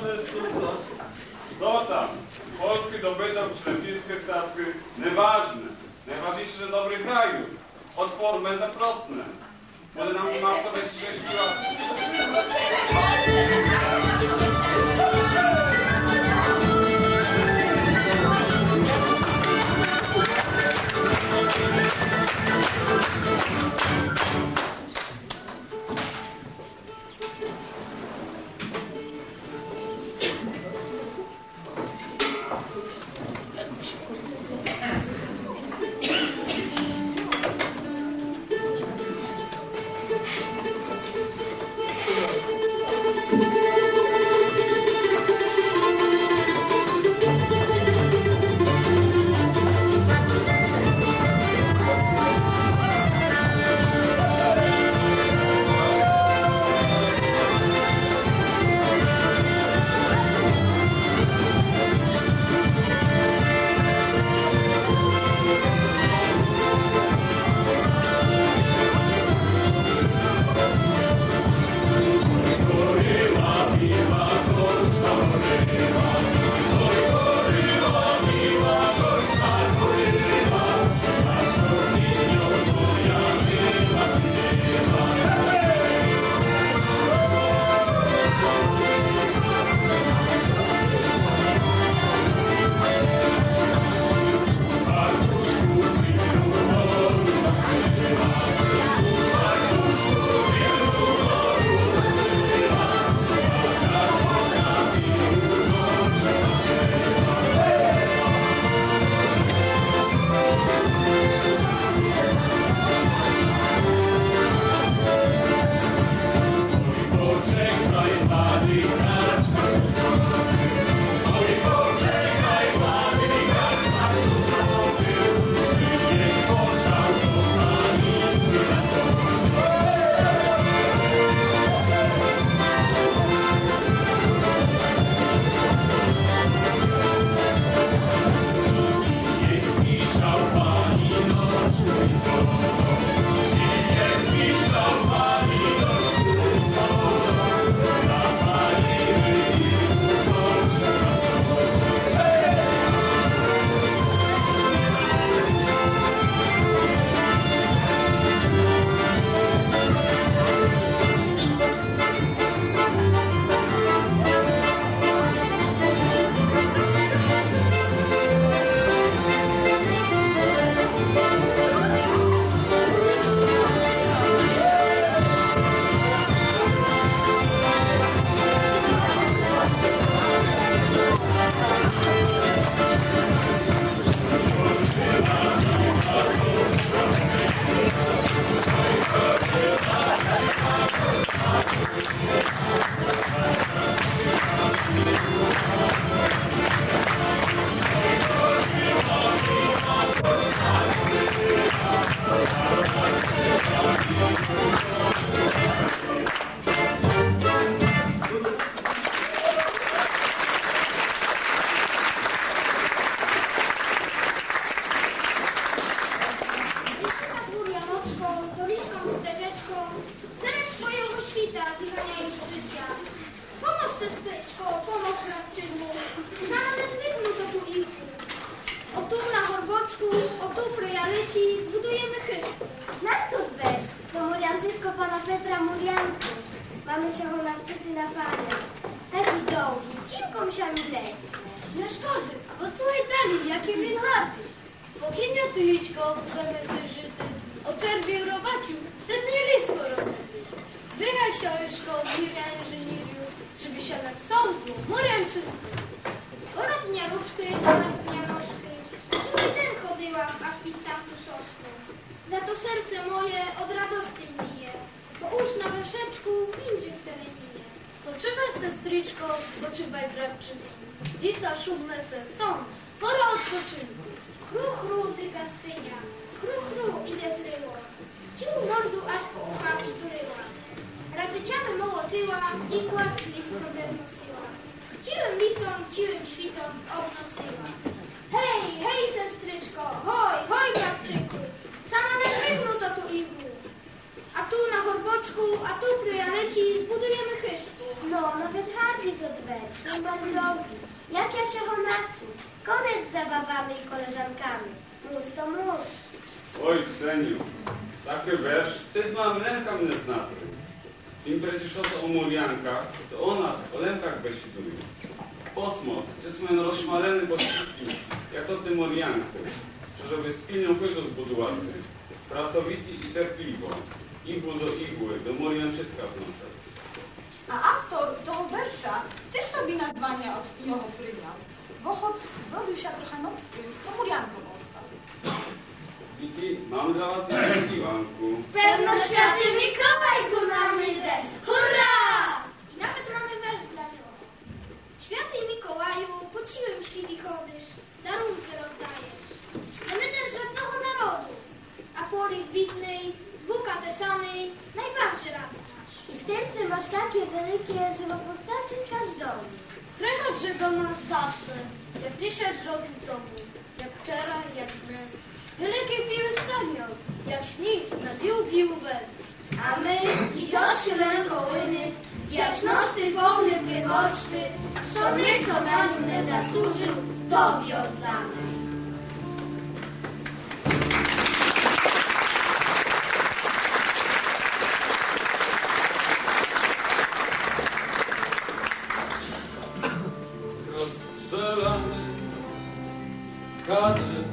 Jezusa. Co tam? Polski dobytok, ślepickie statki, nieważne. Najważniejsze, że dobry kraju. Odporne, zaprosne. Może nam matko weź 6 lat. No, nawet chaty to dbeć. nie ma drogi. Jak ja się honaci? Koniec z zabawami i koleżankami. Mus to mus. Oj, Kseniu, takie wiersz, wstyd mam, ręka mnie znaczy. Im przecież o Muriankach, to o nas, o lękach besidują. Posmot, czy są rozszmareny pościgi, jak to ty Murianku, żeby spinią chyżo zbudowaty, pracowity i terpliwo, igłu do igły, do Murianczyska znoszę. A autor toho wersza też sobie nazwania od nього przyjął, bo choć zrobił się Trochanowskim, to Murianką został. Wiki, mam dla was niespodziewanku. Pewno święty Mikołaj ku nam idzie. Hurra! I nawet mamy wers dla niego. Święty Mikołaju, pociłem świt i chodysz, darunki rozdajesz. No my też żadnego narodu, a porych widnej, z Buka tesanej, najbardziej rady nasz. I serce masz takie wielkie, że ma postarczyć każdomu. Przechodź, że do nas zawsze, jak 1000 roków temu, jak wczoraj, jak dnes. Wielkie piły sanią, jak śnig na dziób bez. A my, litości rękołyny, jaśnosty pełny wyborczy, co nikt na nim nie zasłużył, Tobie oddamy. Rozstrzelany kaczy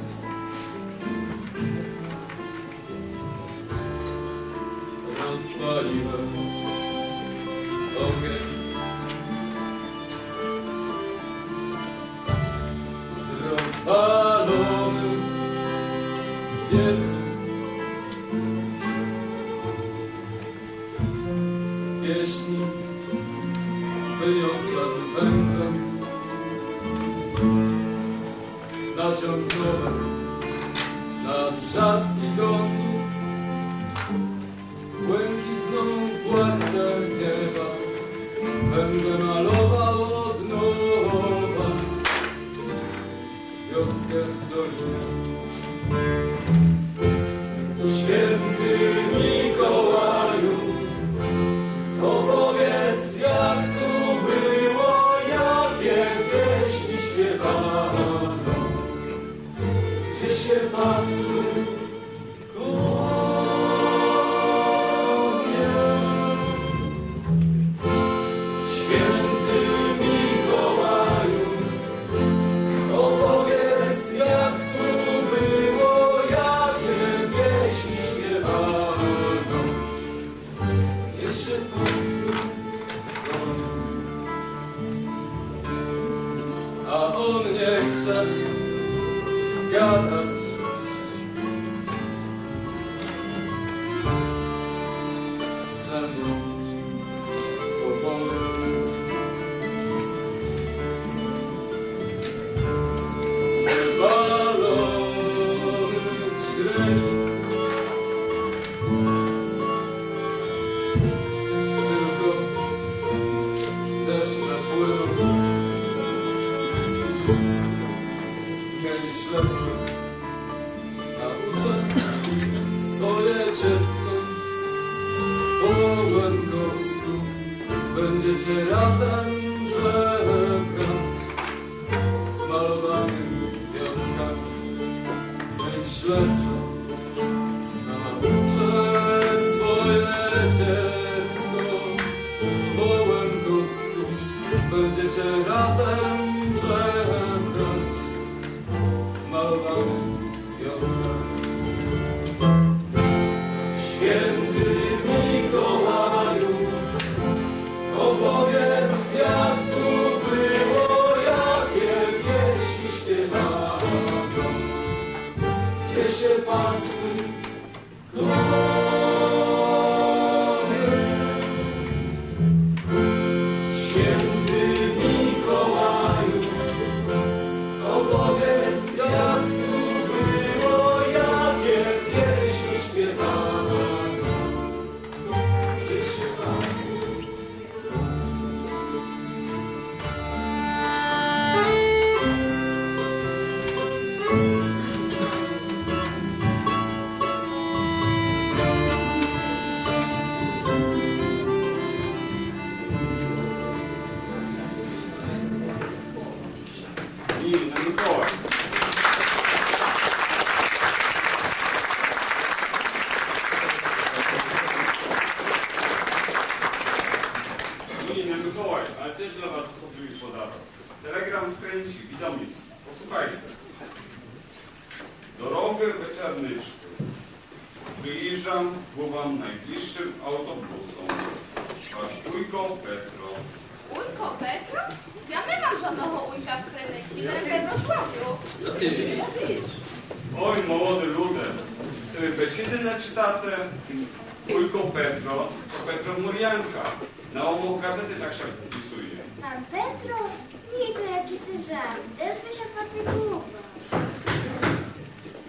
rozpaliłem ogień z rozpalonym piecu. Pieśni wyniosłem węglem, naciągnąłem na trzaski kątów błękitną płachtę nieba. Będę malował od nowa wioskę w dolinie. Święty Mikołaju, opowiedz, jak tu było, jakie pieśni śpiewano, gdzie się pasły konie. Święty Mikołaju, opowiedz, jak tu było, jakie pieśni śpiewano, gdzie się pasły konie. A on nie chce gadać. Ze mną po polsku. Zwalony źrenic, tylko deszcz napłynął. Część śledczą nauczę swoje dziecko po łękowsku. Będziecie razem żebrać w malowanych wioskach. Część śledczą nauczę swoje dziecko po łękowsku. Będziecie razem żebrać w malowanych wioskach. Święty Mikołaju, opowiedz, jak tu było, jakie pieśni śpiewano, gdzie się pasły konie. Święty Mikołaju, opowiedz, jak tu było, jakie pieśni śpiewano, gdzie się pasły. Mikołaj, ale też dla was osobliwy podatek. Telegram skręci, widomis. Posłuchajcie. Drogę Weczernyszkę. Wyjeżdżam, pływam najbliższym autobusem. Aż ujko Petro. Ujko Petro? Ja nie mam żadnego ujka w Kremecie, ale Petrosławiu. No ty. Oj, młody ludzie, sobie besedy naczytate. Ujko Petro, to Petro Murianka. Na obu gazety tak się wpisuje. Pan Petro? Nie, to jakiś żart. Też by się fatygował.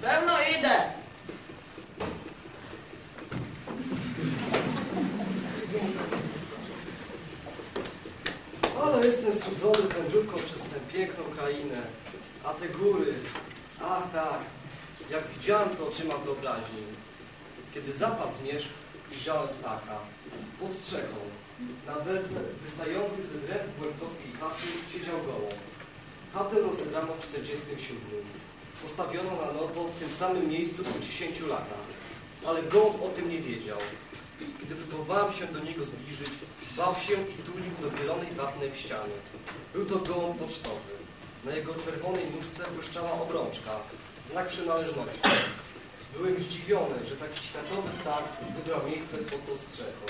Pewno idę. Ale jestem strudzony wędrówką przez tę piękną krainę. A te góry, ach tak, jak widziałem to oczyma wyobraźni. Kiedy zapadł zmierzch, ujrzałem ptaka. Pod strzechą, na belce wystającej ze zręb błękitowskiej chaty, siedział gołąb. Chatę rozebrano w 47. Postawiono na nowo w tym samym miejscu po 10 latach. Ale gołąb o tym nie wiedział. Gdy próbowałem się do niego zbliżyć, bał się i tulił do bielonej wapnej ściany. Był to gołąb pocztowy. Na jego czerwonej nóżce błyszczała obrączka, znak przynależności. Byłem zdziwiony, że taki światowy ptak wybrał miejsce pod tą strzechą.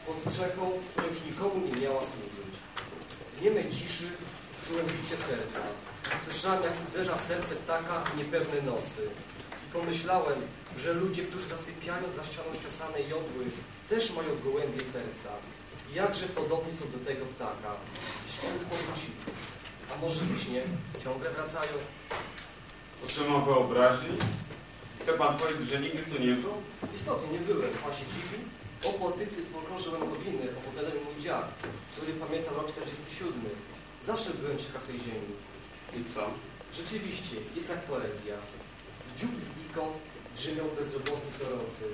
Pod strzechą, która już nikomu nie miała służyć. W niemej ciszy czułem bicie serca. Słyszałem, jak uderza serce ptaka w niepewne nocy. I pomyślałem, że ludzie, którzy zasypiają za ścianą ściosanej jodły, też mają gołębie serca. I jakże podobni są do tego ptaka. Jeśli już powrócili. A może w śnie ciągle wracają? Oczyma wyobraźni? Chce pan powiedzieć, że nigdy tu nie był? Istotnie nie byłem. Pan się dziwi? O potycy folklorze Łękowiny opowiadał mi mój dziad, który pamięta rok 47. Zawsze byłem ciekaw tej ziemi. I co? Rzeczywiście, jest jak poezja. W dziupli ikon drzemią bezrobotni prorocy.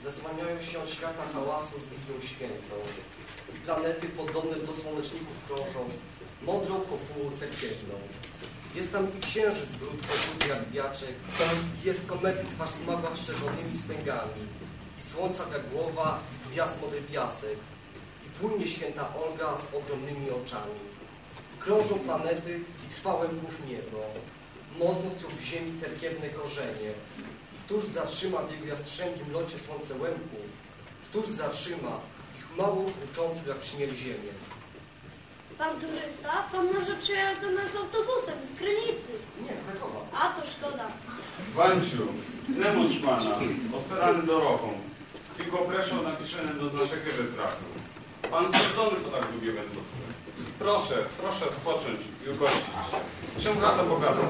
Zasłaniają się od świata hałasu Biblią Świętą. I planety podobne do słoneczników krążą modrą kopułą cerkiewną. Jest tam i księżyc brud poczuty jak biaczek. Jest komety twarz smaga z czerwonymi wstęgami. I słońca jak głowa, gwiazd modry piasek. I płynie święta Olga z ogromnymi oczami. Krążą planety i trwałe mgłów niebo. Moznąc ją w ziemi cerkiewne korzenie. Któż zatrzyma w jego jastrzębim locie słońce łęku? Któż zatrzyma ich mało kruczących jak śmiel ziemię? Pan turysta? Pan może przyjechać do nas autobusem z Krynicy. Nie, z Krakowa. A to szkoda. Wanciu, nie mąż pana, ostarany dorogą. Tylko proszę napiszemy do naszego trafił. Pan stwierdzony po tak długie wędrówce. Proszę spocząć i ugościć. Czym chata pogada?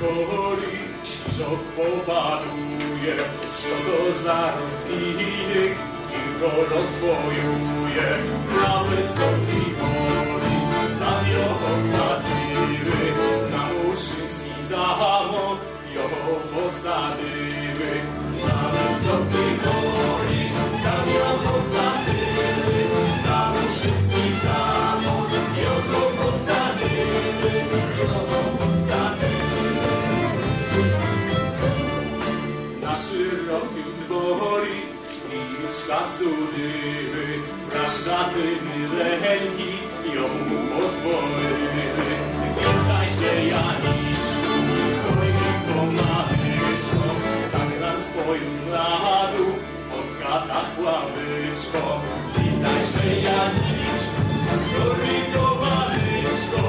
Holi, śpiżok popaduje, szkoda za rozbiny, tylko rozbojuje. Na wysoki holi, tam ją chwatyły, na Muszyński zamok ją posadyły. Na wysoki holi, tam ją chwatyły, na Muszyński zamok ją posadyły, Na szerokim dworze stoliczka sudyły, praszczatyny lęki ją pozwoliły. Witaj się, Janiczku, hojniko matyczko, zagram swoją mladu, od kata ławyczko. Witaj się, Janiczku, hojniko matyczko,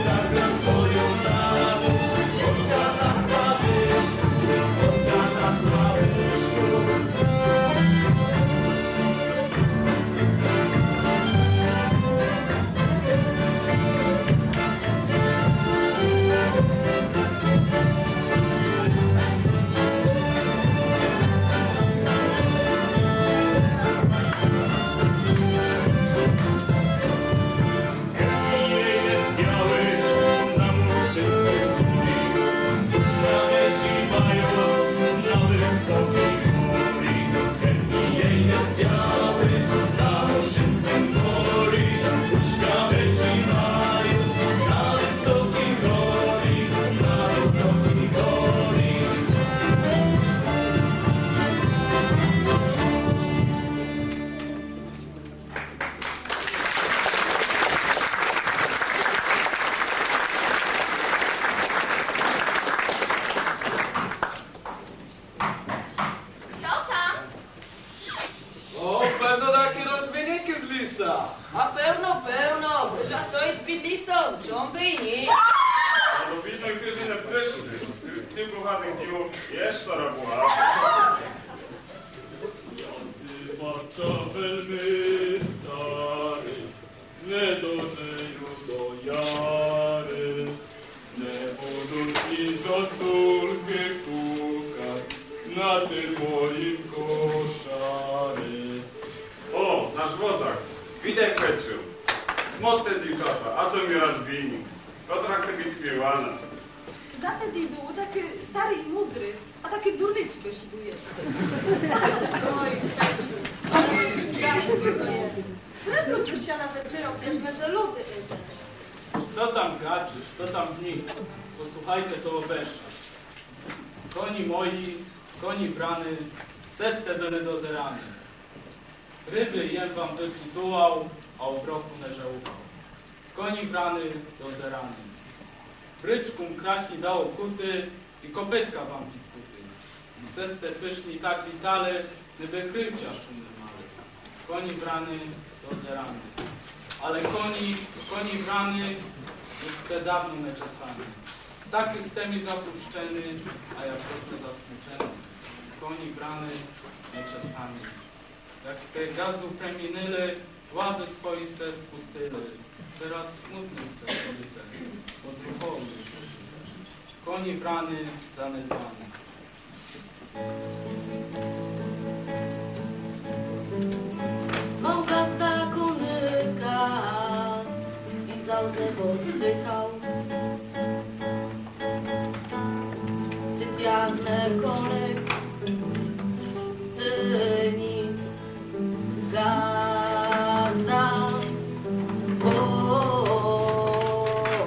zagram swoją mladu, od kata ławyczko. kochanych dniu jeszcze robiła. Zwłaszcza welmy stary, nie dożyją do jary, nie będą ci za stulkę kukać na tym moim koszary. O, nasz wozak. Witaj, Kweczył. Smutne dziewczata, a to mi raz wini. Kotra chce być śpiewana. Za te didu, taki stary i mudry, a takie durnyci besiduje. Oj, Keciu, ale masz światło. Wróć się na wieczorok, jest mecze ludy. Co tam gaczysz, co tam dni? Posłuchajcie to obesza. Koni moi, koni brany, seste były dozerane. Ryby jem wam wytytułał, a obroku nie żałował. Koni brany dozerany. Bryczkum kraśni dało kuty i kopytka wam pitkuty. Seste pyszni tak witale, gdyby krycia szumne male. Koni brany dozerany. Ale koni brany już te dawno neczesane. Taki z temi zapuszczeny, a jak dobrze zasmuczeny. Koni brany nieczesany. Jak z tej gazdu preminyle, ławy swoiste spustyle. Teraz smutny se kobietę, odruchowy. Koni brany zanedbane. Małgasta konyka i załzę podchykał. Cytiarne konek, cynic, gazda,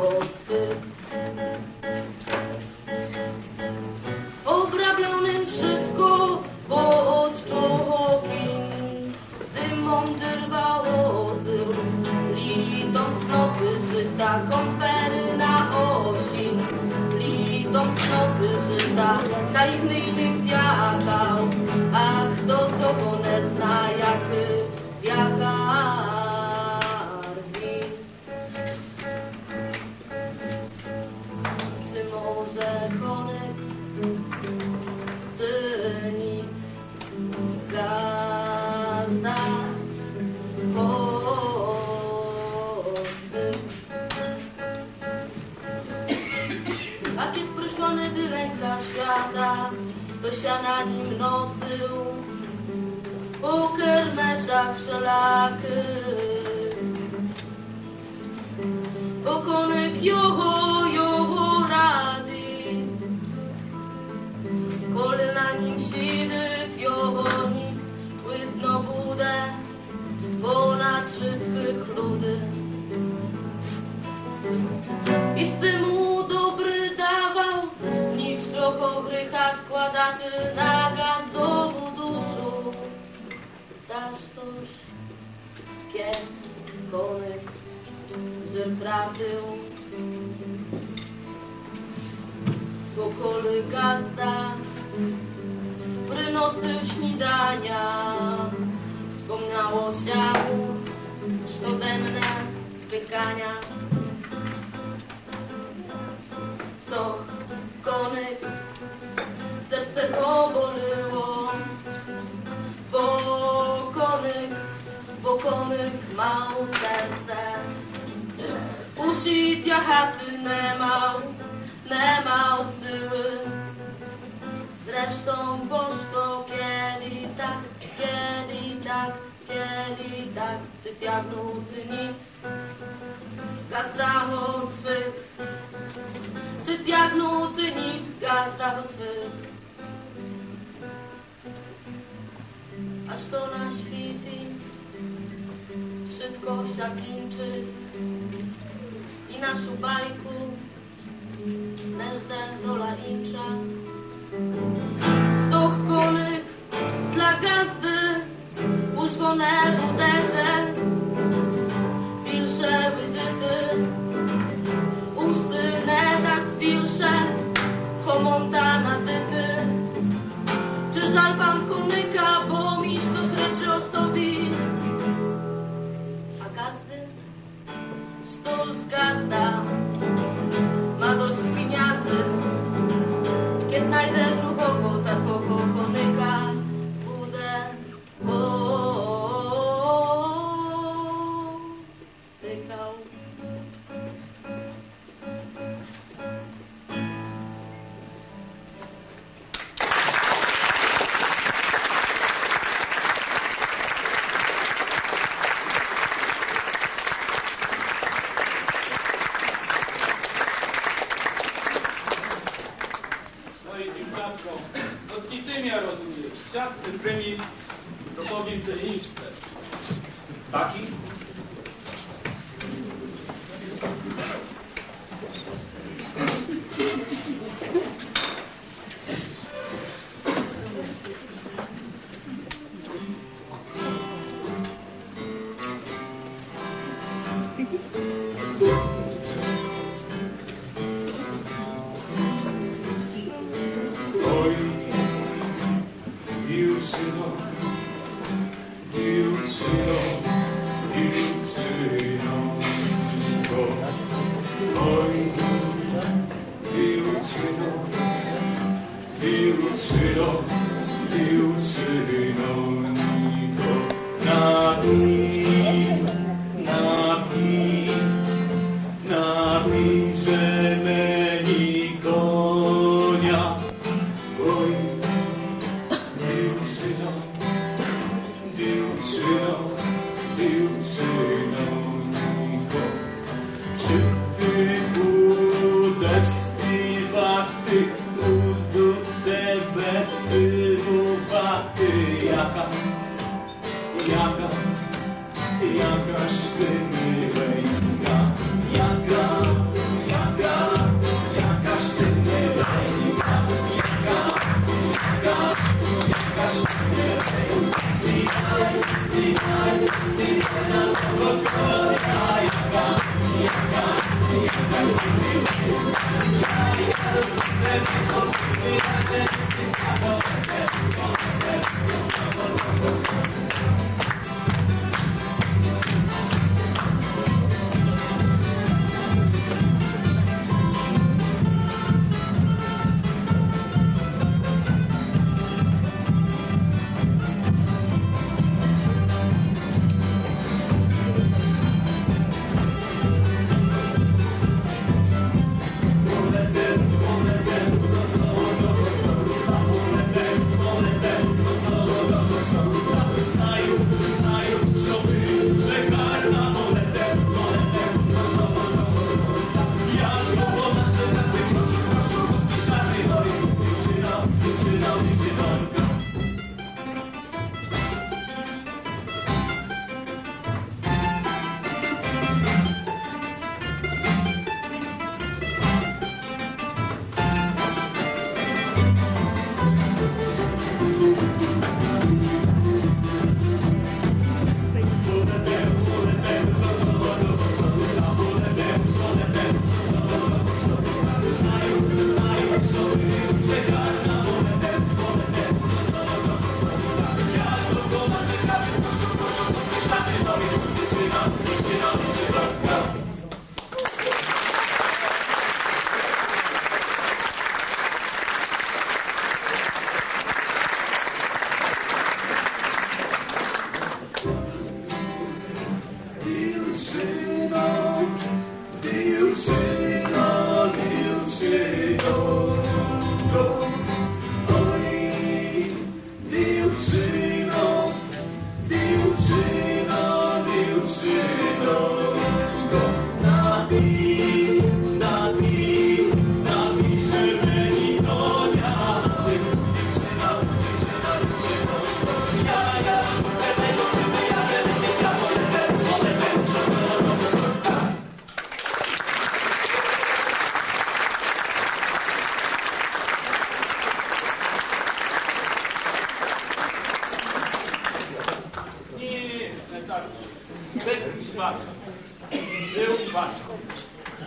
odwyk. Obrablonym szybko, bo od czołokin zimą dyrwało zył. Lidą snopy żyta, konfery na osi. Lidą snopy żyta, tajny nikt jakał. Ach, to one zna, jak jakarwi. Czy może konek, cynic, gazda, odwyk. A kiedy przyszła nedy ręka świata, to siana nim nosył po kermeszach wszelakich. O konek joho radis, kole na nim sidyt joho nis, płytno budę, ponad szydkich ludy. I z tymu dobry dawał, nic co pobrycha składaty na gazdowu duszu. Dasz toż, kiec, konek, że prawił. Bo kole gazda przynosył śniadania, wspomniało się mu sztodenne spykania. Co konek, serce pobolbyło, bo konek mał serce. Usit ja chaty nie mał syły. Zresztą boż to kiedy tak, cytiarnu, cynic, gazda od swych. Cytiarnu, cynic, gazda od swych. Aż to na świty szybko się kończy i naszą bajku nężne dola incza. Stoch konek dla gazdy użwone wódece, pilsze wydyty, usy nedas pilsze, homontana dyty. Czy żal pan konyka, bo miś to sreczy o sobie? A gazdy? Sztoż gazda ma dość pieniędzy, kiedy najdę drugого takogo konyka, budę stykał. Świat z cyfrymi, to powiem ty iż też. Taki?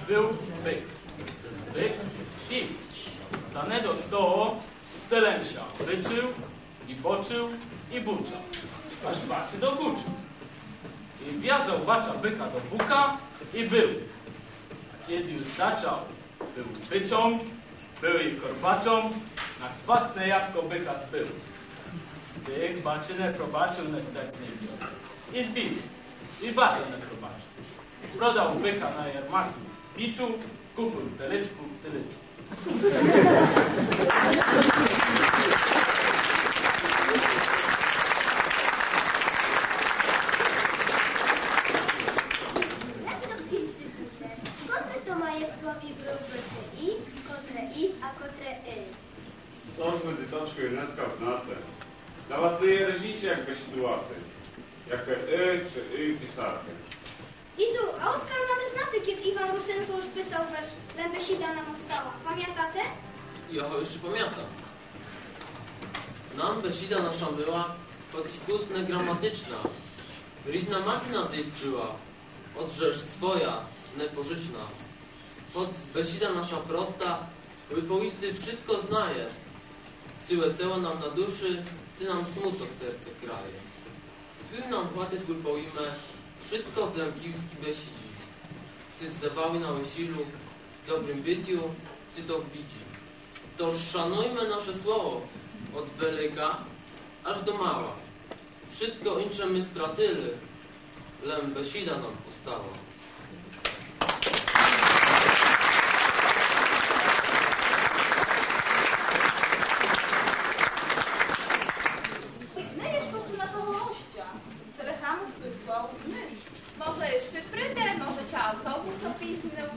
Był byk. Byk i danego stołu Selemsia ryczył i boczył i buczał, aż baczy dokuczył. I wiązał bacza byka do buka i był. A kiedy już zaczął, był byczą, był i korbaczą, na kwasne jabłko byka zbył. Byk baczynę probaczył następnej wiory. I zbił. I baczynę probaczył. Prodał byka na jarmarku w Biczu, kupił w Telyczku w Tylyczu. Kotre to maje w słowie gruby i, a kotre Toż my ditoczko i neska znate. Na was nie jerezicie, jak besidłaty. Jakie czy pisarty. Idu, a odkar mamy znaty, kiedy Iwan Rusenko już pisał wers Lembesida nam ostała. Pamiętate? Ja jeszcze pamiętam. Nam besida nasza była, choć kusne gramatyczna. Ridna mati nas jej wczyła, odrzesz swoja, nepożyczna. Choć besida nasza prosta, wypowisty wszystko znaje. Cy weseło nam na duszy, cy nam smutok serce kraje. Swym nam płaty wypoimy, wszystko w Lemkiwski besidzi. Cy wzewały na wesilu, w dobrym bytiu, cy to w bici. Toż szanujmy nasze słowo, od wielka aż do mała. Wszystko incze my stratyly, Lembesida nam postała. My jeszcze naszego mościa, który hamów wysłał, my. Może jeszcze prydę, może się autobus opisnął.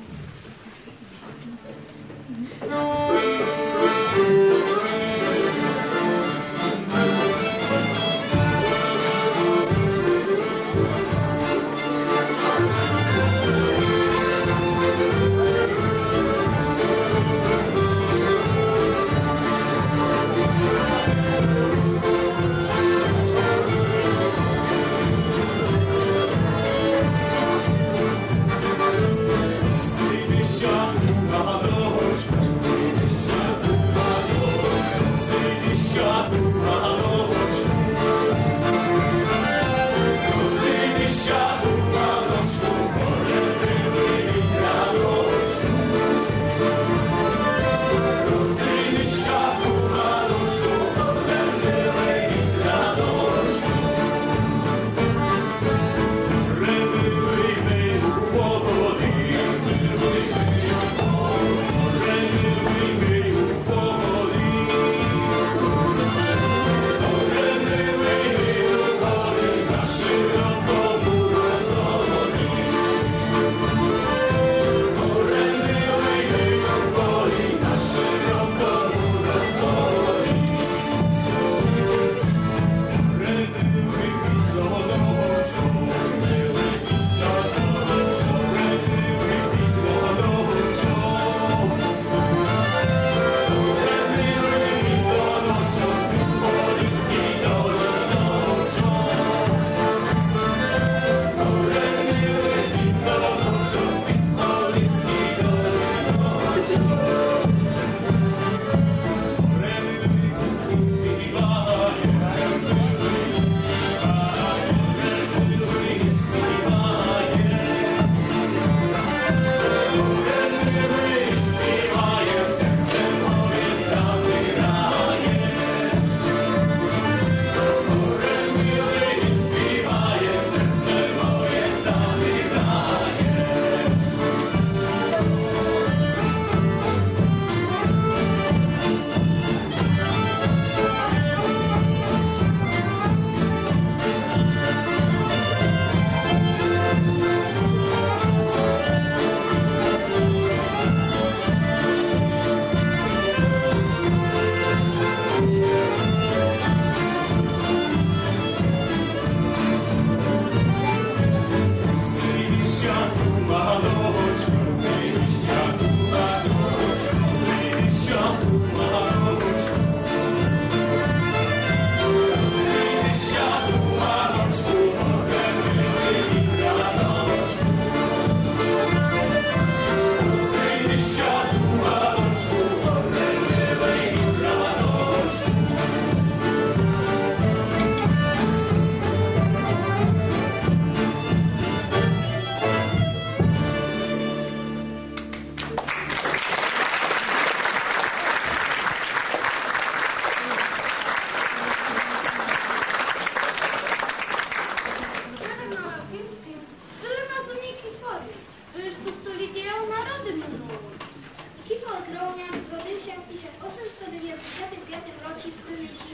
1975 roці в Криниці,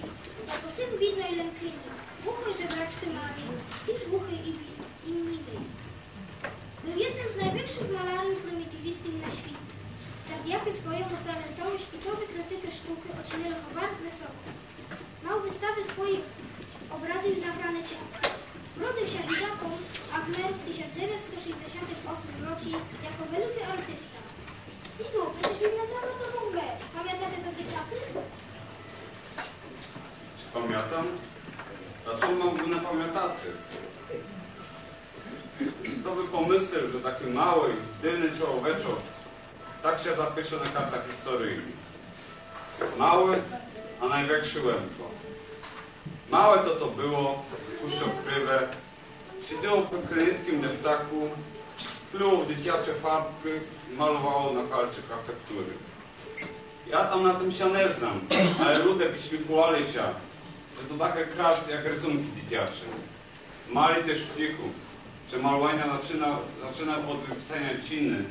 та посин бідної лемкині, вухой żebraczki Marii, tyż wuchy i mniwej. Był jednym z największych malarzy prymitywistów na świecie. Zawdzięki swojemu talentowi światowy krytykę sztuki ocenił bardzo wysoko. Miał wystawy swoich obrazów zabrane ciała. Zbrodził się Lizaką Agner w 1968 roku jako wielki artysta. I tu, przecież wyglądało to w ogóle. Pamiętacie te czasy? Czy pamiętam? Dlaczego mam nie pamiętać? Kto by pomyślał, że taki mały, dylny człowieczek tak się zapisze na kartach historyjnych. Mały, a największy łemko. Małe to było, puszczokrywe, siedziało w krynickim deptaku, pluło w dzieciacze farbki i malowało na kalczykach tektury. Ja tam na tym się nie znam, ale ludzie wyświkłali się, że to takie krasy jak rysunki dzieciacze. Mali też w cichu, że malowania zaczyna od wypisania ciny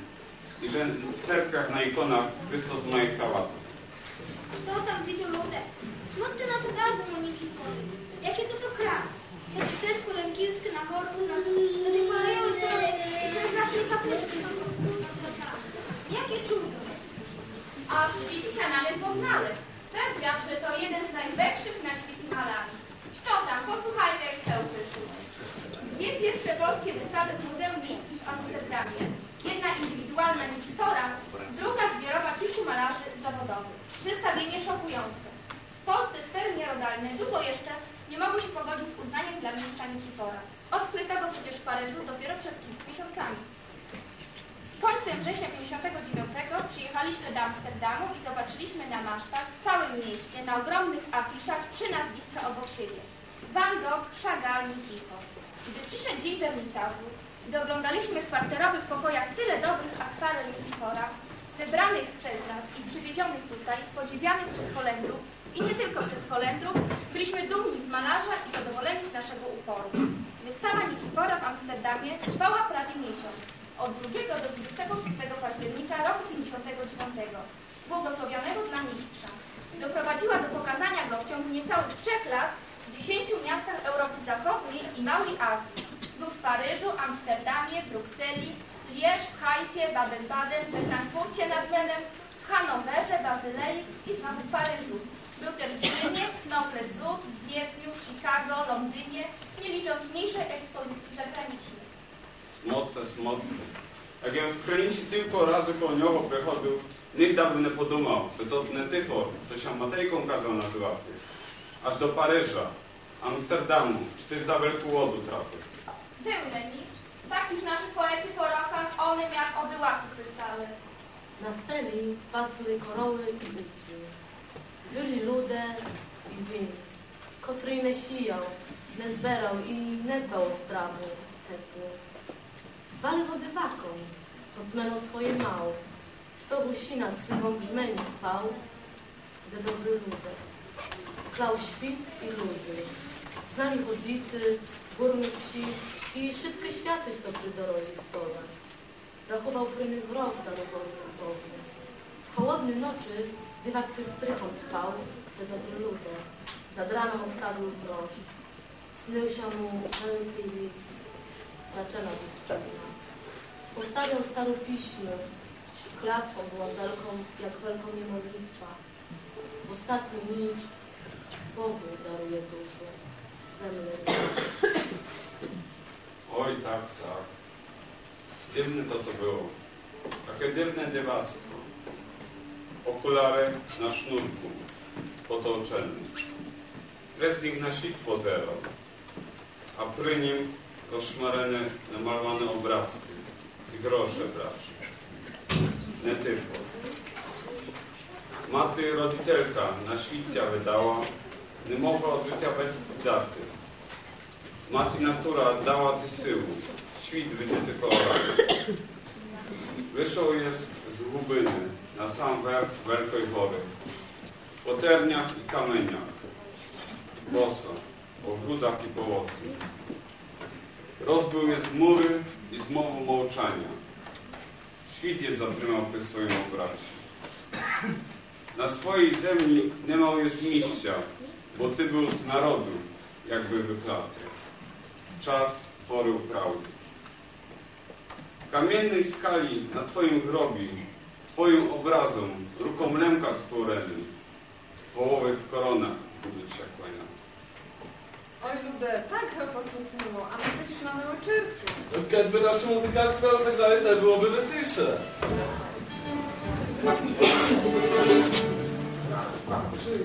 i że w cerkwiach na ikonach Chrystus ma ich krawatę. Kto tam widzą ludzie? Skąd ty na to darbu Moniki powie? Jakie to kras? Te cerku lękilskie na worku, do tej kolejowe tory i te krasne kapliczki z lasami. Jakie cudo! A świty się na mnie poznali. Ten wiatr, że to jeden z największych na świecie malarzy. Co tam? Posłuchajcie, jak chełpy czują. Dwie pierwsze polskie wystawy w Muzeum Miejskim w Amsterdamie. Jedna indywidualna Nikitora, druga zbiorowa kilku malarzy zawodowych. Zestawienie szokujące. W Polsce sfery miarodajne długo jeszcze nie mogły się pogodzić z uznaniem dla mistrza Nikitora. Odkrytego przecież w Paryżu dopiero przed kilku miesiącami. Z końcem września 1959 przyjechaliśmy do Amsterdamu i zobaczyliśmy na masztach w całym mieście na ogromnych afiszach 3 nazwiska obok siebie. Van Gogh, Chagall, Nikifor. Gdy przyszedł dzień wernisażu, gdy oglądaliśmy w parterowych pokojach tyle dobrych akwarel Nikifora, zebranych przez nas i przywiezionych tutaj, podziwianych przez Holendrów i nie tylko przez Holendrów, byliśmy dumni z malarza i zadowoleni z naszego uporu. Wystawa Nikifora w Amsterdamie trwała prawie miesiąc, od 2 do 26 października roku 1959, błogosławionego dla mistrza. Doprowadziła do pokazania go w ciągu niecałych 3 lat w 10 miastach Europy Zachodniej i Małej Azji. Był w Paryżu, Amsterdamie, Brukseli, Liège, w Haifie, Baden-Baden, we Frankfurcie nad Menem, w Hanowerze, Bazylei i znowu w Paryżu. Był też w Rzymie, Knofle-Zut, w Wiedniu, Chicago, Londynie, nie licząc mniejszej ekspozycji zagranicznej. Smutne. Jak ja w Krynicy tylko razy po niego przychodził, nigdy bym nie podumał, że to nie Tyfor, że się Matejką kazał nazywać. Aż do Paryża, Amsterdamu, czy też za Wielką Łodu trafił. Pełne mi, takiż naszych poety po rokach, onym jak odyłaku pysali. Na sceni pasły koroły i buci. Żyli ludzie i він, котрий не сіяв, не збирав і не dbał o strawę teplą. Zwali go dywaką, pod zmianą swoje mał. Z to Rusina z chwilą brzmień spał, gdy dobry ludzie. Klał świt i ludy. Znali chodzity, burmici i wszystkie światy z dobry dorozi stola. Rachował pryny wrog darowolnym Bogu. W chłodnej nocy dywak pod strychą spał, te dobry ludzie. Nad raną ostawił drożdż. Snył się mu wielki list, straczona ojczyzna. Postawiał starą piśnię. Klawą była wielką, jak wielką niemodlitwa. W ostatni nic Bogu daruje duszę. Zemny. Oj, tak. Dywne to było. Takie dywne dywactwo. Okulary na sznurku, potoczony. Kresnik na świt pozerał, a przy nim koszmarene, namalowane obrazki i grosze braci. Nie Tyfor. Maty rodzicielka na świcia wydała, nie mogła od życia bez daty. Maty natura dała ty syłu, świt wydyty kolorami. Wyszło jest z Łubyny na sam werch Wielkiej Wory, po terniach i kamieniach, boso, po grudach i połoty. Rozbył jest mury i zmową mołczania. Świt je zatrzymał przy swoim obrazie. Na swojej ziemi nie miał jest mistrza, bo ty był z narodu, jakby wyklaty. Czas porył prawdy. W kamiennej skali na twoim grobie, twoją obrazą, ruką lęka sporeny, wołowy w koronach budуть się kłania. Oj, Lude, tak chyba smutniło, a my przecież mamy oczyrki. Jakby nasi muzykanci teraz zagrali, to byłoby weselsze. Raz, dwa, trzy.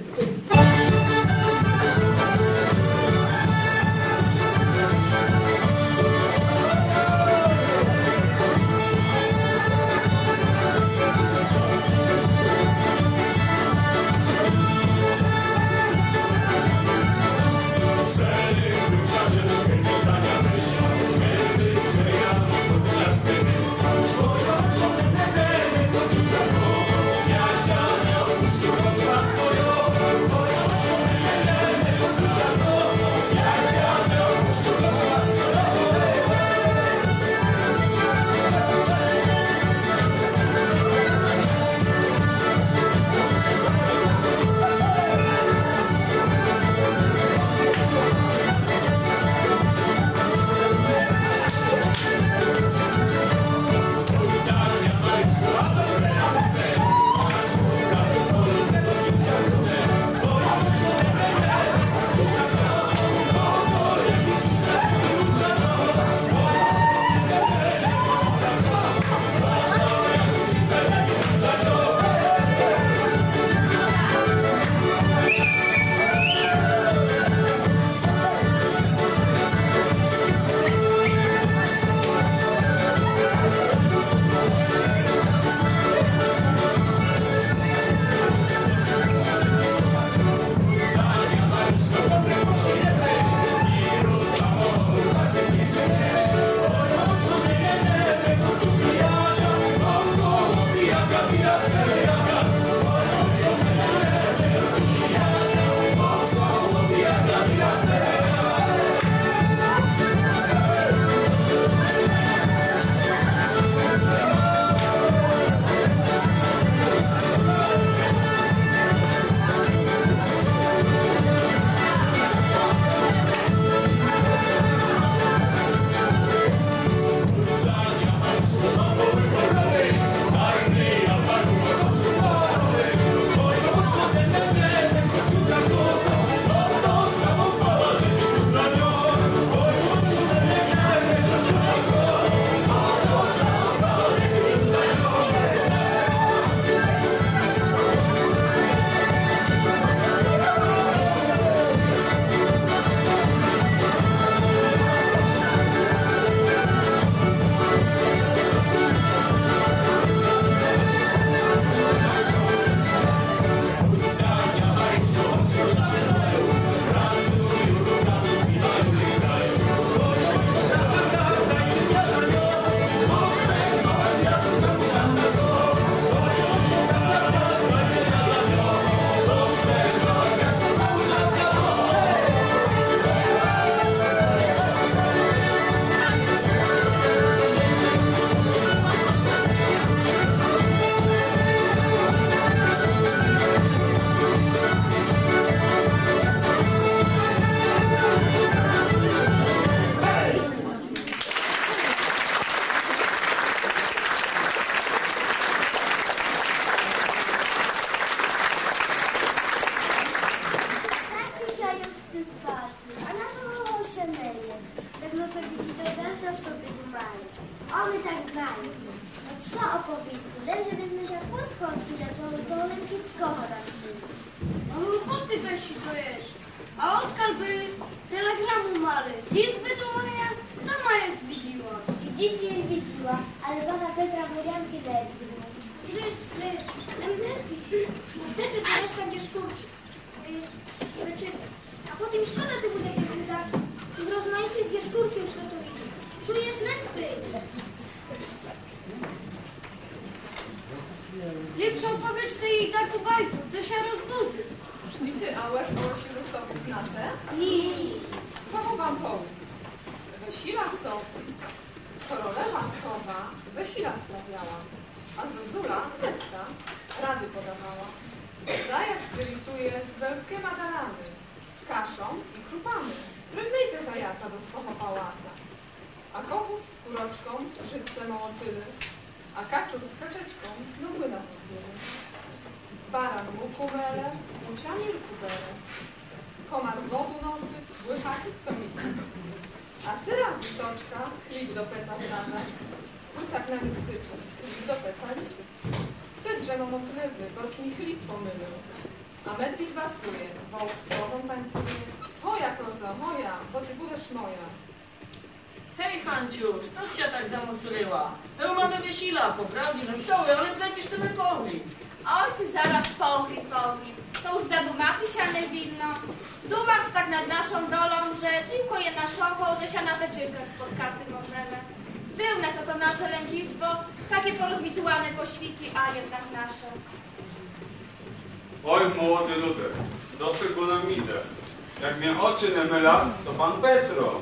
Zajac wylituje z wielkiema darami, z kaszą i krupami. Prywejte zajaca do swego pałaca. A kogut z kuroczką, żydce mołotyly, a kaczur z kaczeczką, no młyna pozyły. Baran mu kumele, ucianir kubele. Komar wodu nosyć, łychaki stomicy. A syra wysoczka, chlip do peca zdarza. Łysak na nim syczy, chlip do peca liczy. Wtydże no motrywy, bo z nich chlip pomylił. A medwidź wasuje, wołk z kozą tańcuje. Moja kozo, moja, bo ty budesz moja. Hej, Hanciusz, to się tak zamusuliła. My mamy wiesila, poprawnie, no wsioły, ale plecisz ty my powli. Oj, ty zaraz połknij. To już zadumaty siane winno. Dumam tak nad naszą dolą, że tylko je naszowo, że się na wieczyrkach spotkaty możemy. Pełne to nasze lękizbo, takie porozmitułane po świki, a jednak nasze. Oj, młody ludzie, dosyć go nam idę. Jak mnie oczy nie myla, to pan Petro.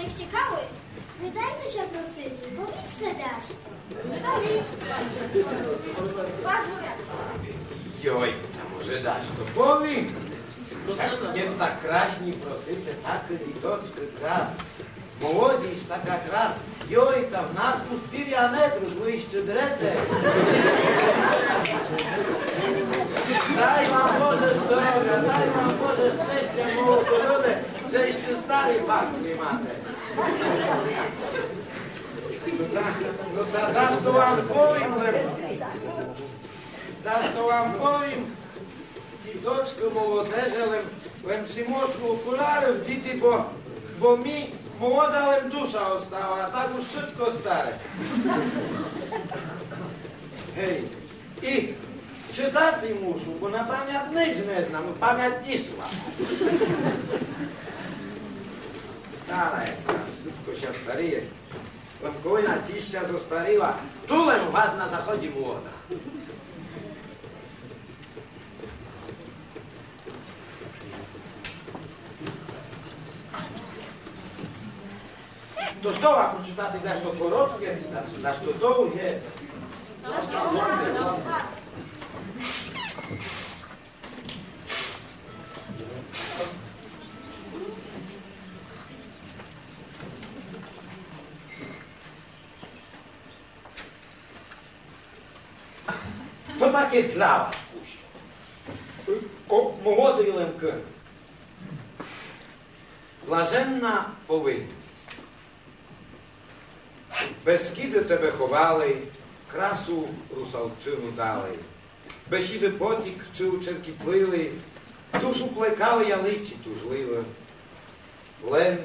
wściekały. Wydajcie się prosyny, bo liczne dasz. Joj, a może dasz to powiem. Jak tak kraśni prosyte, tak litoczky kras. Młodzisz taka kras. Joj, tam nas już pirianetru, dwójście drete. Daj wam Boże zdrowia, daj wam Boże szczęścia, młode, żeście stary fakt nie macie. No ta dasz to wam powiem, dasz to wam powiem. Titoczko młoderze, lem przymożu okularów, dzieci, bo mi młoda lem dusza ostała, a tak już szybko stare. Hej, i czytać muszę, bo na pamięć nic nie znam, pamięć cisła. Stara jest, szybko się staryje. Lemkowina ciścia zostariła, tulem was na zachodzie młoda. Do stoła przeczytać, dasz to korotkie, dasz to długie. To takie dla was puść. O młodej Lemkę. Blaženna powinność. Beskidy tebe chowali, krasu rusałczynu dali. Besidy potik czy uczerkitwili, duшу pлекали яличі тужливо. Лен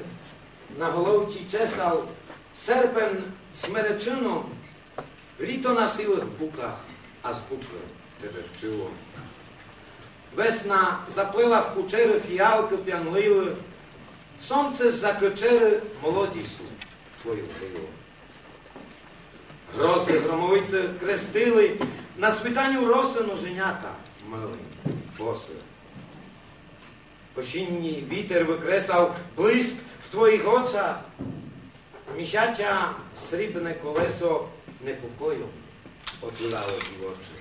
на головці чесав, серпен смеречином, літо на сивих буках, а з букви тебе вчило. Весна заплила в кучери фіалки п'янливі, сонце з-за кочери молодістю твою вкрило. Грози громовите крестили, на світанню роси ноженята мили, боси. Осінній вітер викресав блиск в твоїх очах, місяча срібне колесо непокою отулало ті очі.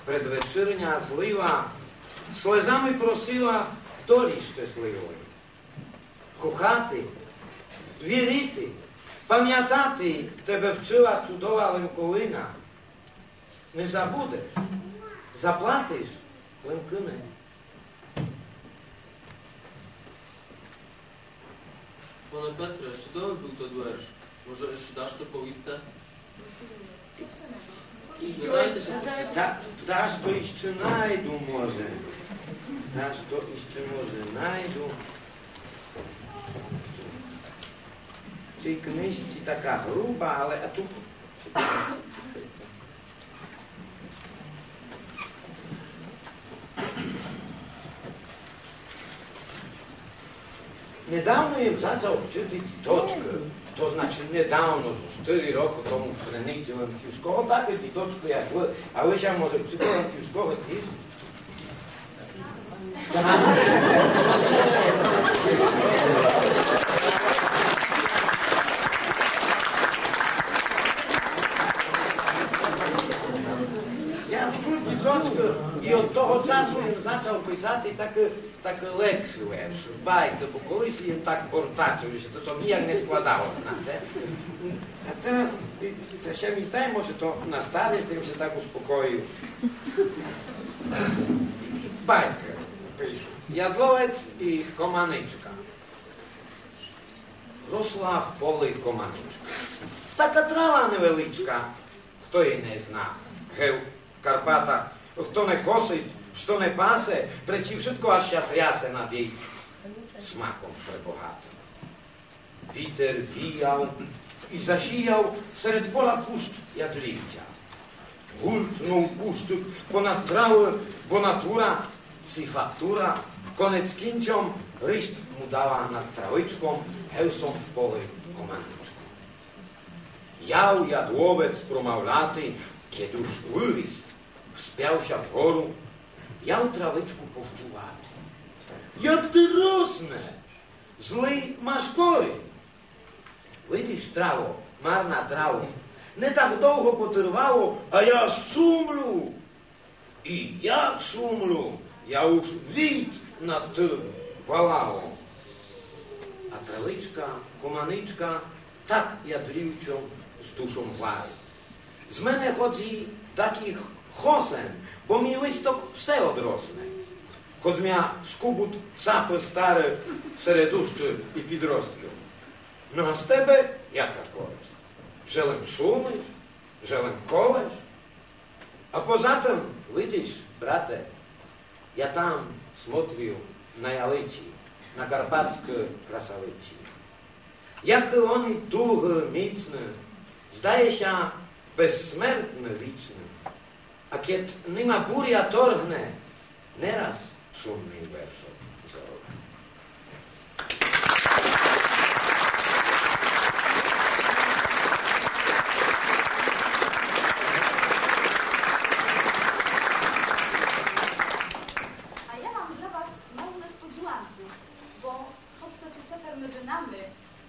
Предвечірня злива слезами просила долі щасливої. Кохати, вірити, пам'ятати тебе вчила чудова Лемковина. Не забудеш, заплатиш, Лемкине. Panie Petrze, czy to był to dwersz? Może dasz to powistę? Dodajcie się. Dasz to jeszcze najdu może. Dasz to jeszcze może najdu. W tej knyżce taka gruba, ale a tu... Niedawno jem zaczął wczytać toczkę. To znaczy niedawno, z 4 roki tomu preniczyłem Kiuszkowo, takie toczkę jak wy. A wy się może czytałem Kiuszkowo też? Ja wczutki toczkę i od tego czasu jem zaczął pisać takie lepsze wiersze, bajki, bo колись jem tak bortaczył się, to nijak nie składało, znaczy. A teraz, to się mi zdaje, może to na starość, tym się tak uspokoił. Bajkę piszę. Jadłowiec i komanyczka. Rosła w pole komanyczka. Taka trawa невеличка, хто її не зна. Гев в Карпатах, хто не косить, що не пасе, пречі wszystko аж się трясе над її смаком пребогатим. Witer wijał i zasijał серед поля puszcz jak liwcia. Gultnął puszczyk ponad trawy, bo natura, si faktura, konec kinciom, ryść mu dała nad trawyczką, hełsą w pole komanyczką. Jał jadłowiec promawlaty, kiedy już wyris, wspiał się w góru, jał trawyczku powczuwaty. Jak ty rosnesz, Zlý máš kory. Vidíš, travo, marná travo. Ne tak dlouho potrvalo a ja šumlu. I jak šumlu, ja už víc na valalo. A travička, komanička, tak jadliwczą z duszą wali. Z мене chodzi takich chosen, bo mi listok все odrosne. Choć mia skubut capy stare, середущі і підростки. Ну а з тебе яка користь? Желем шумиш, желем колеш. А поза тим, видиш, брате, я там смотрю на яличі, на карпатські красавичі. Як вони туго, міцно, здається, безсмертно вічно. А кет нема буря торгне, не раз шумний вершок зорог. A ja mam dla was małą niespodziankę, bo choć to tu teper między nami,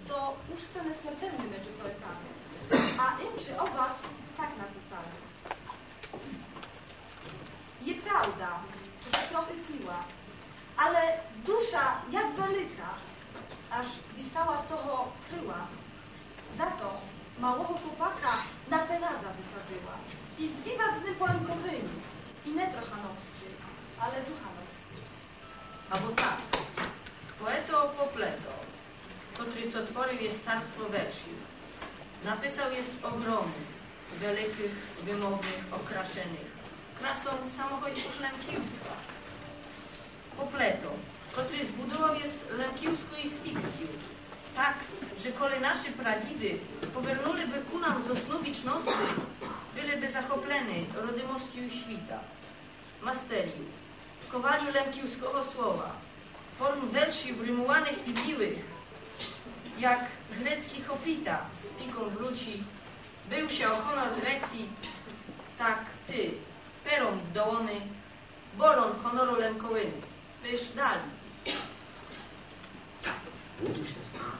to już to niesmiertelny między poetami. A inczy o was tak napisali. Je prawda, że trochę piła, ale dusza jak wielka, aż wystała z toho kryła. Za to małego chłopaka na pelaza wysadziła i zwiwać z nim polemkowyni. I nie Trochanowski, ale Duchanowski. Albo tak, poeto Popleto, który sotworzył jest carstwo wierszy. Napisał jest ogromnych, wielkich, wymownych, okraszenych, krasą samego już lękiwstwa. Popleto, który zbudował jest lękiwską ich fikcję, tak, że kole nasi pradzidy powernuli ku nam ze snu wieczności, byliby zachopleni rodymością świta, masteriów, kowaliu lękiwskiego słowa, form wierszy rymowanych i biłych, jak grecki hoplita z piką wróci, był się o honor Grecji, tak ty, peron wdołony, bolon honoru lękołyny, byś dali. Budu się znać.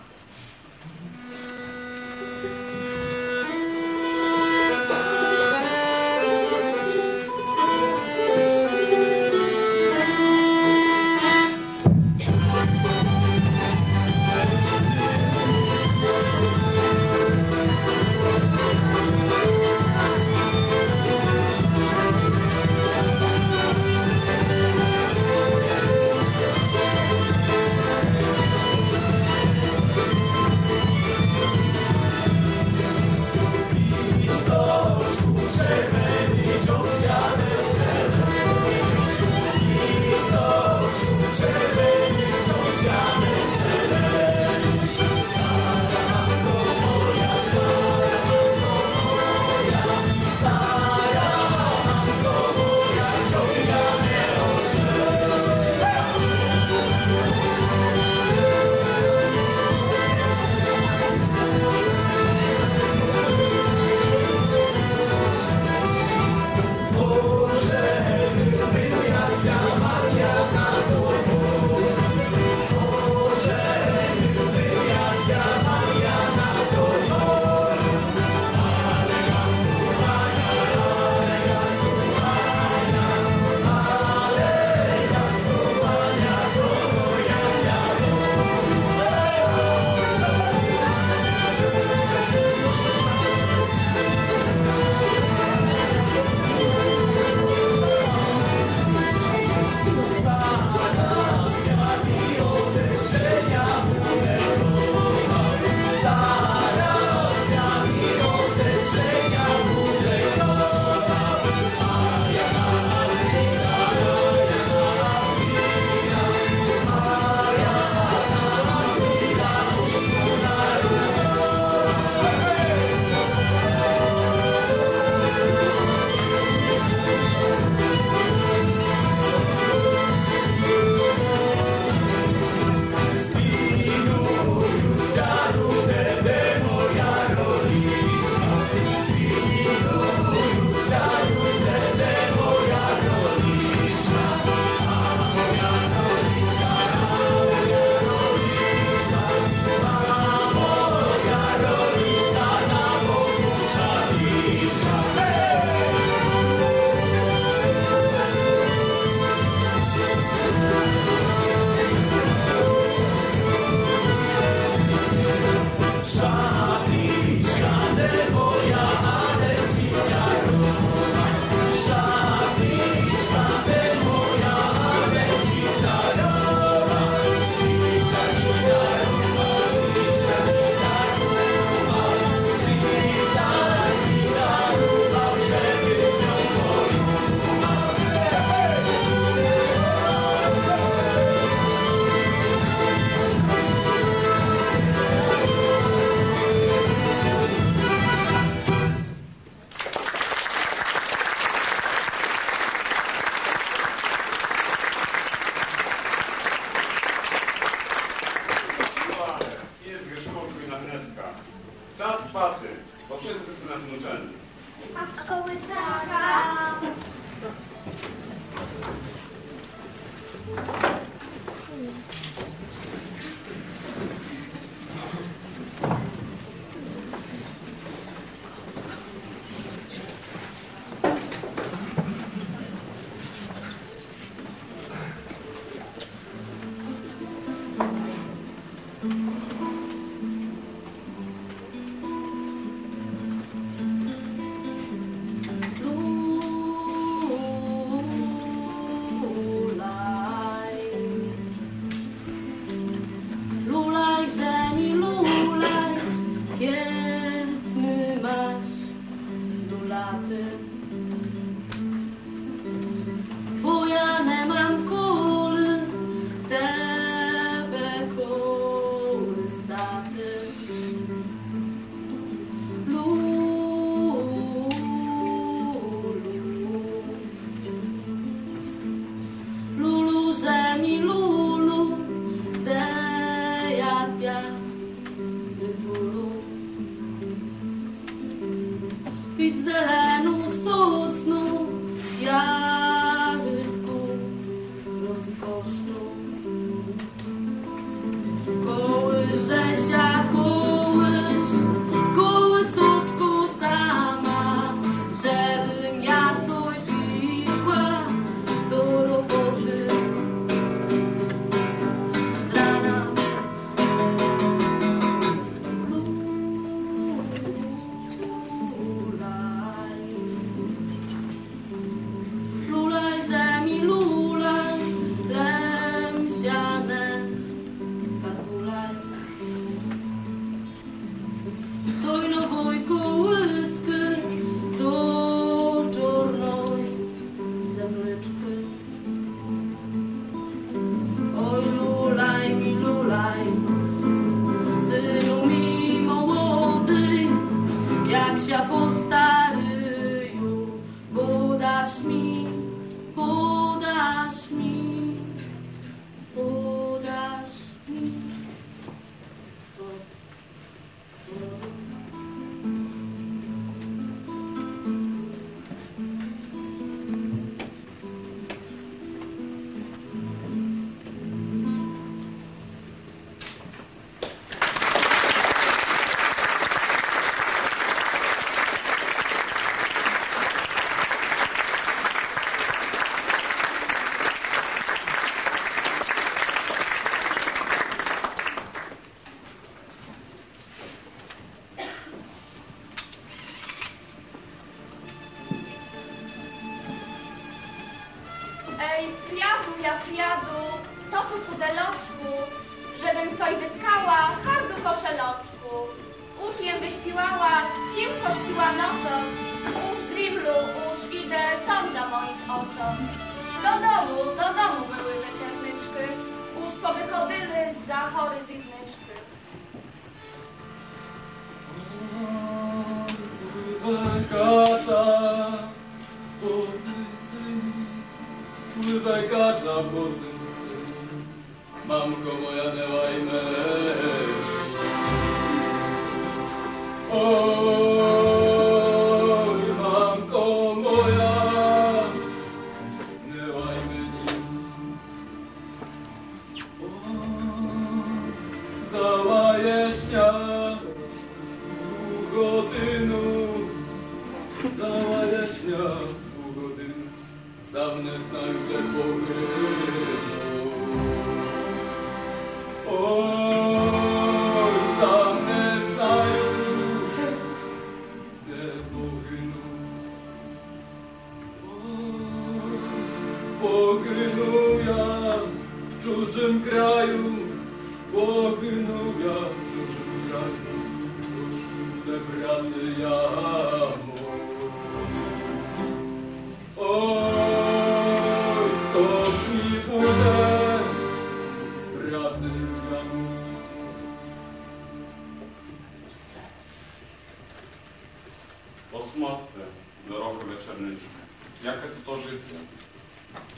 Posmotne, dorożę wieczernyczne, jakie to życie,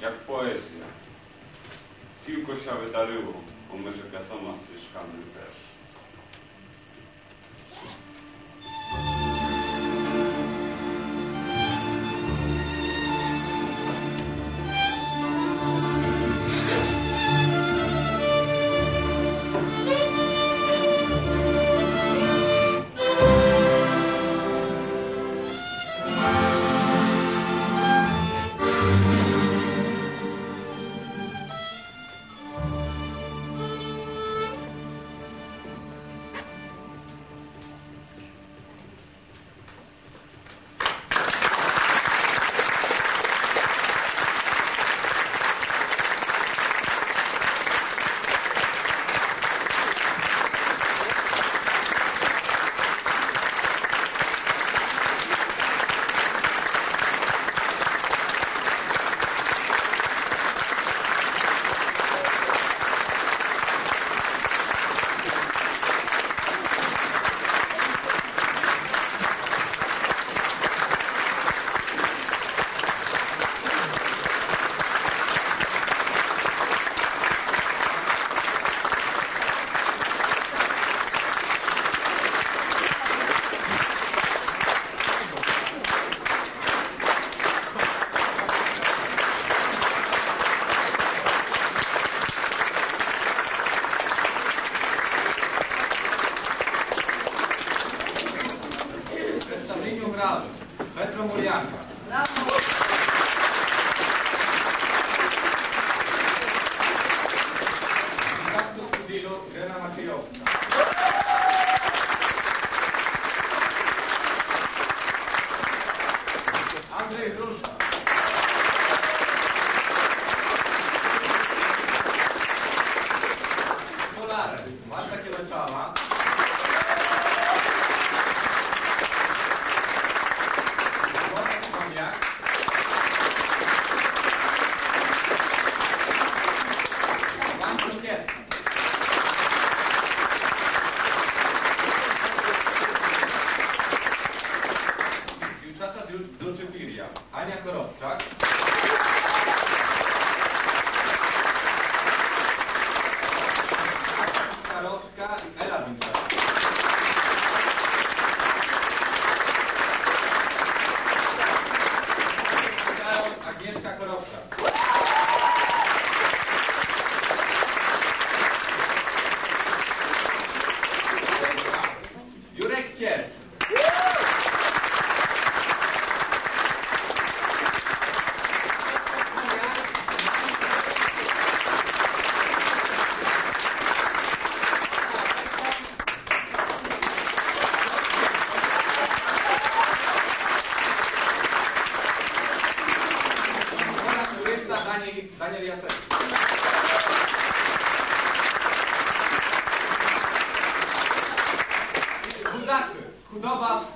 jak poezja. Kilko się wydarzyło, o myrze wiatoma ścieżkami też.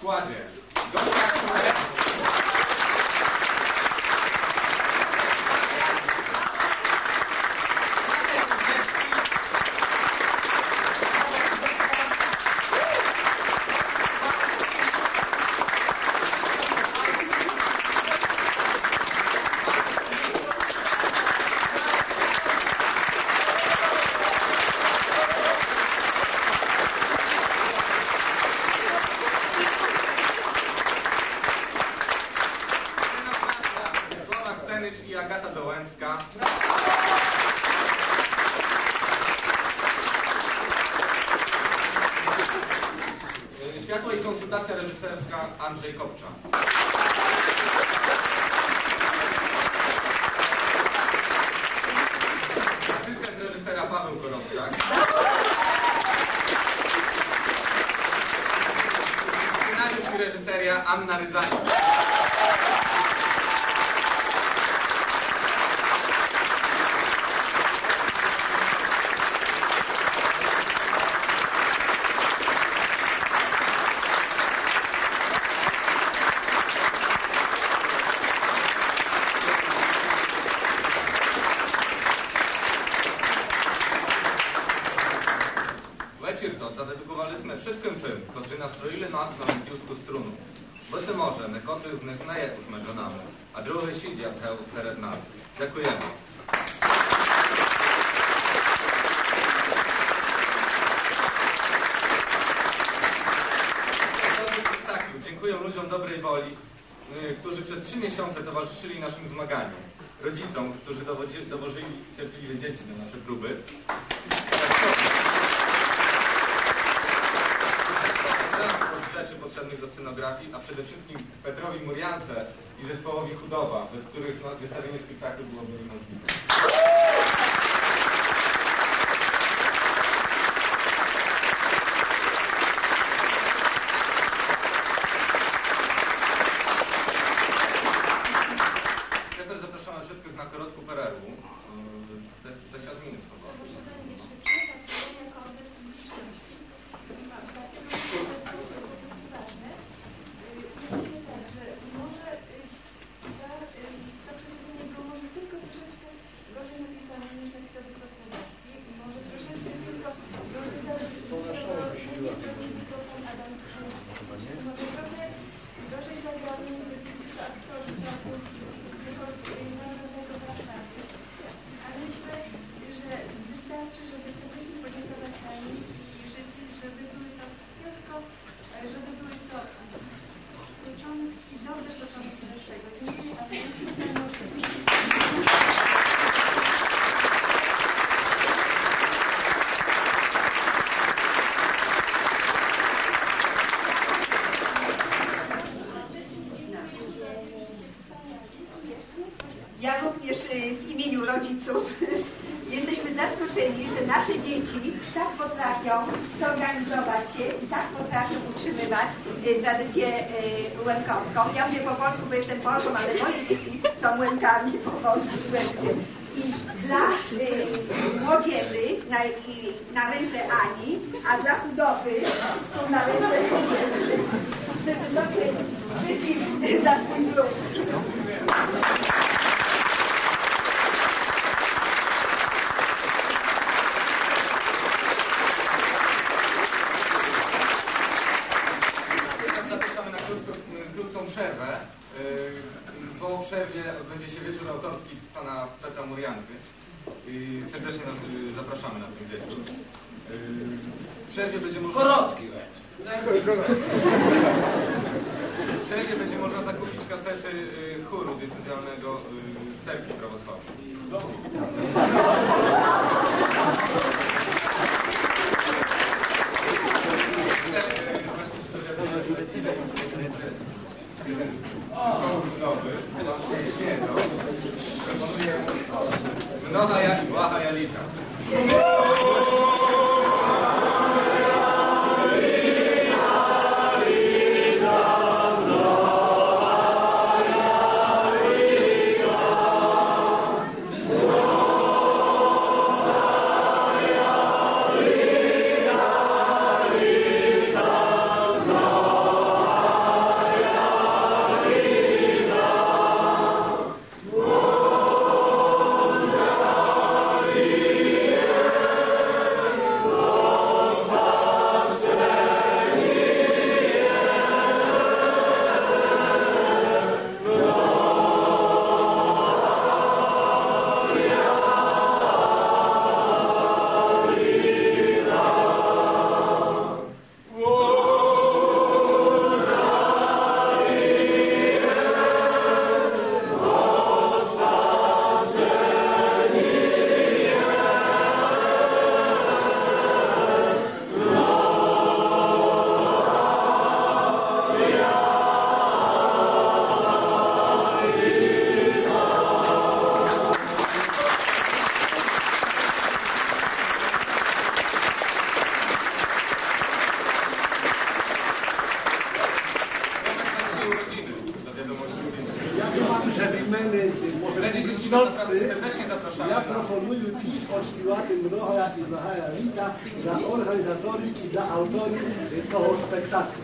składzie. Gosia i Agata Dołęcka. Światło i konsultacja reżyserska Andrzej Kopcza. Asystent reżysera Paweł Korowczak. Scenariusz i reżyseria Anna Rydzańska. Zadedukowaliśmy wszystkim tym, którzy nastroili nas na kiełsku strunu. Бути може, не котрий з них не є уж между нами, а другий ще діабгел серед нас. Дякуємо. Dziękuję ludziom dobrej woli, którzy przez 3 miesiące towarzyszyli naszym zmaganiom. Rodzicom, którzy dowożyli cierpliwie dzieci na nasze próby. Rzeczy potrzebnych do scenografii, a przede wszystkim Petrowi Muriance i zespołowi Chudowa, bez których wystawienie spektaklu byłoby niemożliwe. Teraz zapraszamy wszystkich na krótką pererwę. Te 10 minut chyba. Ja również w imieniu rodziców jesteśmy zaskoczeni, że nasze dzieci tak potrafią zorganizować się i tak potrafią utrzymywać tradycję łemkowską. Ja mówię po polsku, bo jestem Polką, ale moje dzieci są Łemkami po polsku. I dla młodzieży na ręce Ani, a dla Chudowy to na ręce młodzieży, żeby sobie wyszli za swój zlub. Przerwę. Po przerwie odbędzie się wieczór autorski pana Petra Murianty. Serdecznie zapraszamy na ten wieczór. W przerwie będzie można... Korotki W przerwie będzie można zakupić kasety chóru diecezjalnego Cerkwi Prawosławnej. Mnoha ja i Błaha Jalita. prosty. Serdecznie zapraszamy. Ja proponuję pisz o śpiewatym Rocha i Blachaja Wita dla organizatorów i dla autorów tego spektaklu.